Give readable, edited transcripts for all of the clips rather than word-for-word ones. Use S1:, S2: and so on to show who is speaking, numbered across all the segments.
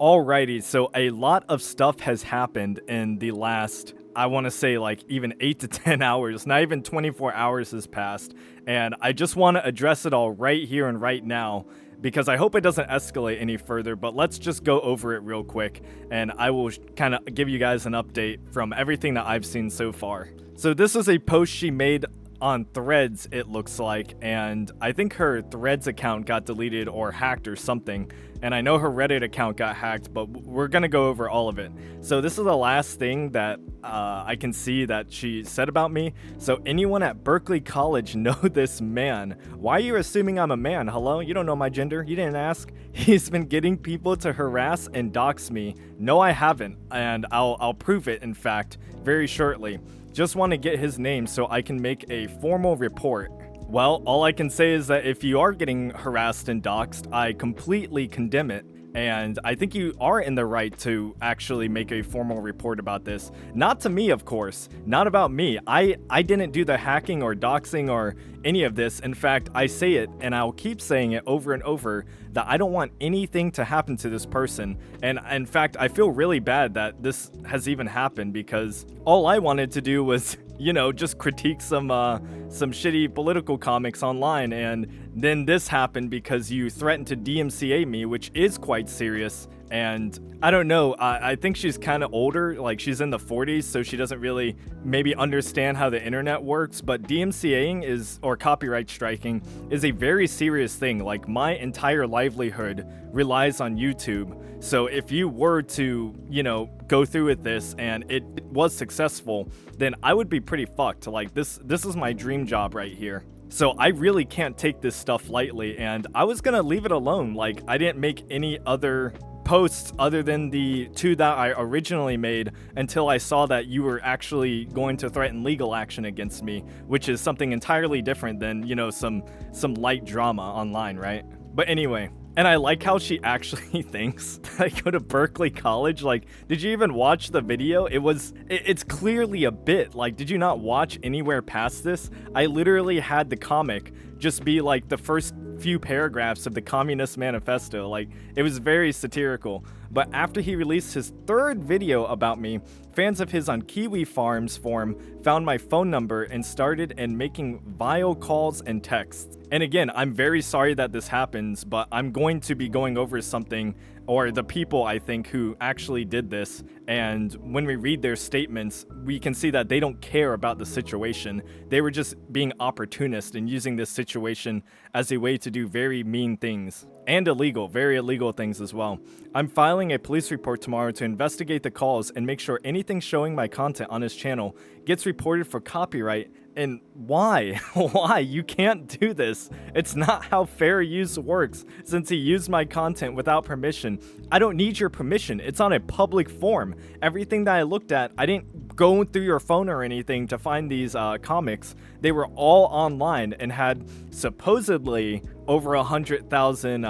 S1: Alrighty, so a lot of stuff has happened in the last, I want to say like even 8 to 10 hours, not even 24 hours has passed, and I just want to address it all right here and right now because I hope it doesn't escalate any further, but let's just go over it real quick and I will kind of give you guys an update from everything that I've seen so far. So this is a post she made on Threads, it looks like, and I think her Threads account got deleted or hacked or something, and I know her Reddit account got hacked, but we're gonna go over all of it. So this is the last thing that I can see that she said about me. So anyone at Berkeley College know this man? Why are you assuming I'm a man? Hello? You don't know my gender. You didn't ask. He's been getting people to harass and dox me. No, I haven't, and I'll prove it, in fact, very shortly. Just want to get his name so I can make a formal report. Well, all I can say is that if you are getting harassed and doxxed, I completely condemn it. And I think you are in the right to actually make a formal report about this. Not to me, of course. Not about me. I didn't do the hacking or doxing or any of this. In fact, I say it, and I'll keep saying it over and over, that I don't want anything to happen to this person. And in fact, I feel really bad that this has even happened because all I wanted to do was, you know, just critique some shitty political comics online, and then this happened because you threatened to DMCA me, which is quite serious. And I don't know, I think she's kind of older, like she's in the 40s, so she doesn't really maybe understand how the internet works, but DMCAing is, or copyright striking, is a very serious thing. Like my entire livelihood relies on YouTube. So if you were to, you know, go through with this and it was successful, then I would be pretty fucked. Like this is my dream job right here. So I really can't take this stuff lightly, and I was gonna leave it alone. Like I didn't make any other posts other than the two that I originally made until I saw that you were actually going to threaten legal action against me, which is something entirely different than, you know, some light drama online, right? But anyway, and I like how she actually thinks that I go to Berkeley College. Like, did you even watch the video? It's clearly a bit. Like, did you not watch anywhere past this? I literally had the comic just be like the first few paragraphs of the Communist Manifesto. Like, it was very satirical. But after he released his third video about me, fans of his on Kiwi Farms forum found my phone number and started making vile calls and texts. And again, I'm very sorry that this happens, but I'm going to be going over something, or the people I think who actually did this, and when we read their statements, we can see that they don't care about the situation. They were just being opportunist and using this situation as a way to do very mean things. And illegal, very illegal things as well. I'm filing a police report tomorrow to investigate the calls and make sure anything showing my content on his channel gets reported for copyright. And why? Why? You can't do this. It's not how fair use works, since he used my content without permission. I don't need your permission. It's on a public forum. Everything that I looked at, I didn't go through your phone or anything to find these comics. They were all online and had supposedly over 100,000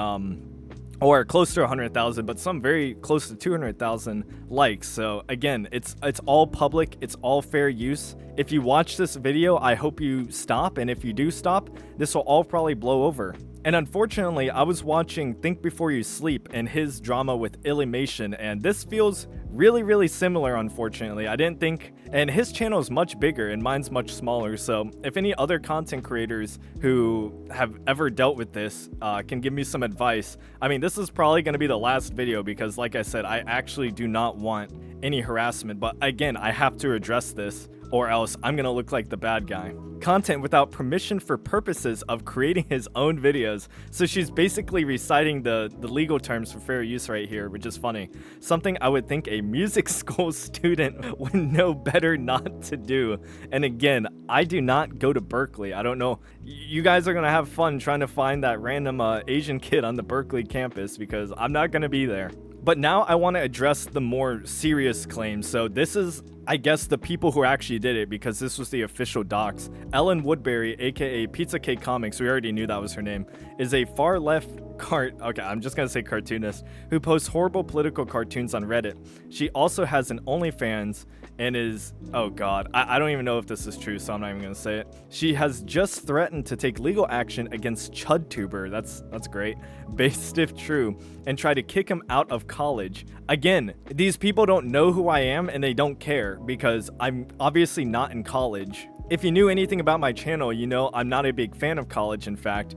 S1: or close to 100,000, but some very close to 200,000 likes. So again, it's all public, it's all fair use. If you watch this video, I hope you stop, and if you do stop, this will all probably blow over. And unfortunately, I was watching Think Before You Sleep and his drama with Illymation, and this feels really, really similar, unfortunately. I didn't think, and his channel is much bigger and mine's much smaller, so if any other content creators who have ever dealt with this can give me some advice. I mean, this is probably going to be the last video because, like I said, I actually do not want any harassment, but again, I have to address this, or else I'm gonna look like the bad guy. Content without permission for purposes of creating his own videos. So she's basically reciting the legal terms for fair use right here, which is funny. Something I would think a music school student would know better not to do. And again, I do not go to Berkeley. I don't know. You guys are gonna have fun trying to find that random Asian kid on the Berkeley campus because I'm not gonna be there. But now I want to address the more serious claims. So this is, I guess, the people who actually did it, because this was the official docs. Ellen Woodbury, aka PizzaCakeComics, we already knew that was her name, is a far left okay, I'm just gonna say cartoonist, who posts horrible political cartoons on Reddit. She also has an OnlyFans and is, oh god, I don't even know if this is true, so I'm not even gonna say it. She has just threatened to take legal action against ChudTuber, that's great, basediftrue, and try to kick him out of college. Again, these people don't know who I am and they don't care because I'm obviously not in college. If you knew anything about my channel, you know I'm not a big fan of college, in fact.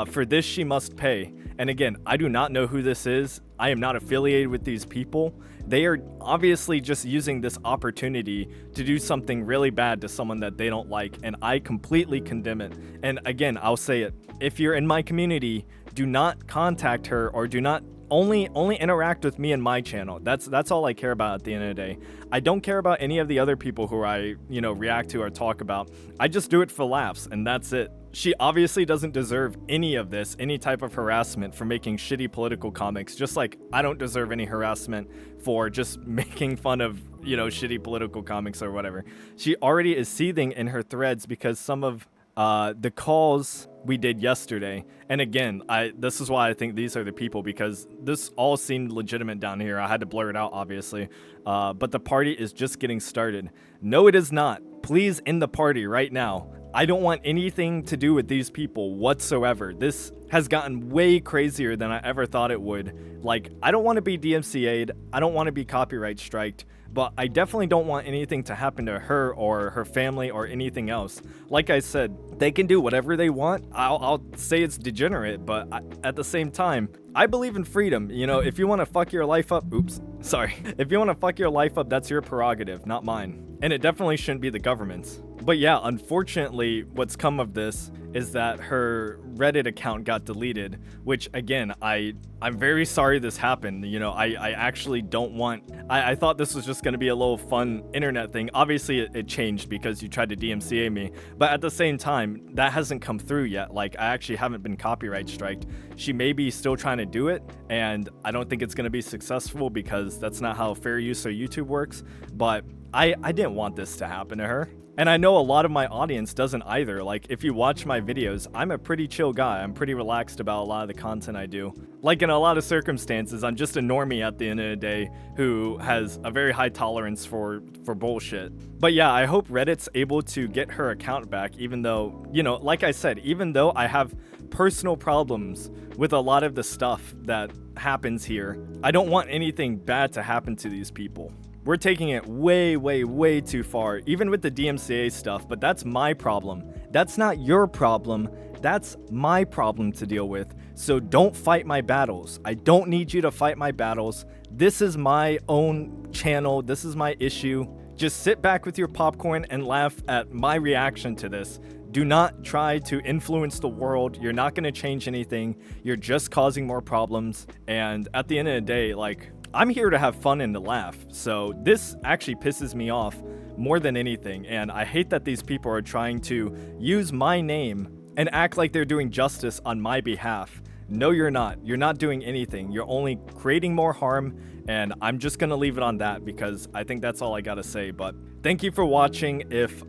S1: For this, she must pay. And again, I do not know who this is. I am not affiliated with these people. They are obviously just using this opportunity to do something really bad to someone that they don't like, and I completely condemn it. And again, I'll say it. If you're in my community, do not contact her or do not only interact with me and my channel. That's all I care about at the end of the day. I don't care about any of the other people who I, react to or talk about. I just do it for laughs, and that's it. She obviously doesn't deserve any of this, any type of harassment for making shitty political comics, just like I don't deserve any harassment for just making fun of, shitty political comics or whatever. She already is seething in her threads because some of the calls we did yesterday, and again, this is why I think these are the people, because this all seemed legitimate down here. I had to blur it out, obviously, but the party is just getting started. No, it is not. Please end the party right now. I don't want anything to do with these people whatsoever. This has gotten way crazier than I ever thought it would. Like, I don't want to be DMCA'd, I don't want to be copyright striked, but I definitely don't want anything to happen to her or her family or anything else. Like I said, they can do whatever they want. I'll say it's degenerate, but at the same time, I believe in freedom. If you want to fuck your life up, if you want to fuck your life up, that's your prerogative, not mine. And it definitely shouldn't be the government's. But yeah, unfortunately, what's come of this is that her Reddit account got deleted, which again, I'm very sorry this happened. I actually don't want, I thought this was just going to be a little fun internet thing. Obviously it changed because you tried to DMCA me, but at the same time, that hasn't come through yet. Like, I actually haven't been copyright striked. She may be still trying to do it, and I don't think it's going to be successful because that's not how fair use of YouTube works, but I didn't want this to happen to her. And I know a lot of my audience doesn't either. Like, if you watch my videos, I'm a pretty chill guy. I'm pretty relaxed about a lot of the content I do. Like, in a lot of circumstances, I'm just a normie at the end of the day who has a very high tolerance for bullshit. But yeah, I hope Reddit's able to get her account back, even though, like I said, even though I have personal problems with a lot of the stuff that happens here, I don't want anything bad to happen to these people. We're taking it way, way, way too far, even with the DMCA stuff, but that's my problem. That's not your problem. That's my problem to deal with. So don't fight my battles. I don't need you to fight my battles. This is my own channel. This is my issue. Just sit back with your popcorn and laugh at my reaction to this. Do not try to influence the world. You're not going to change anything. You're just causing more problems. And at the end of the day, like, I'm here to have fun and to laugh, so this actually pisses me off more than anything, and I hate that these people are trying to use my name and act like they're doing justice on my behalf. No, you're not. You're not doing anything. You're only creating more harm, and I'm just gonna leave it on that because I think that's all I gotta say. But thank you for watching. If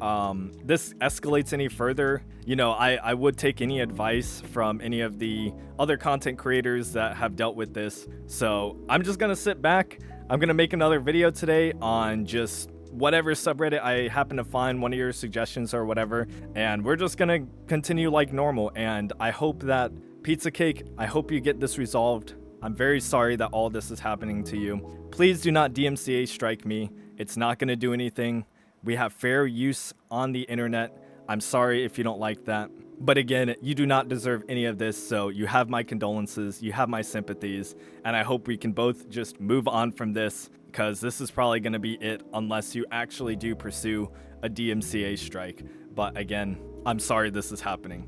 S1: this escalates any further, I would take any advice from any of the other content creators that have dealt with this. So I'm just gonna sit back. I'm gonna make another video today on just whatever subreddit I happen to find, one of your suggestions or whatever, and we're just gonna continue like normal. And I hope that Pizza Cake, I hope you get this resolved. I'm very sorry that all this is happening to you. Please do not DMCA strike me. It's not going to do anything. We have fair use on the internet. I'm sorry if you don't like that. But again, you do not deserve any of this, so you have my condolences, you have my sympathies, and I hope we can both just move on from this, because this is probably going to be it unless you actually do pursue a DMCA strike. But again, I'm sorry this is happening.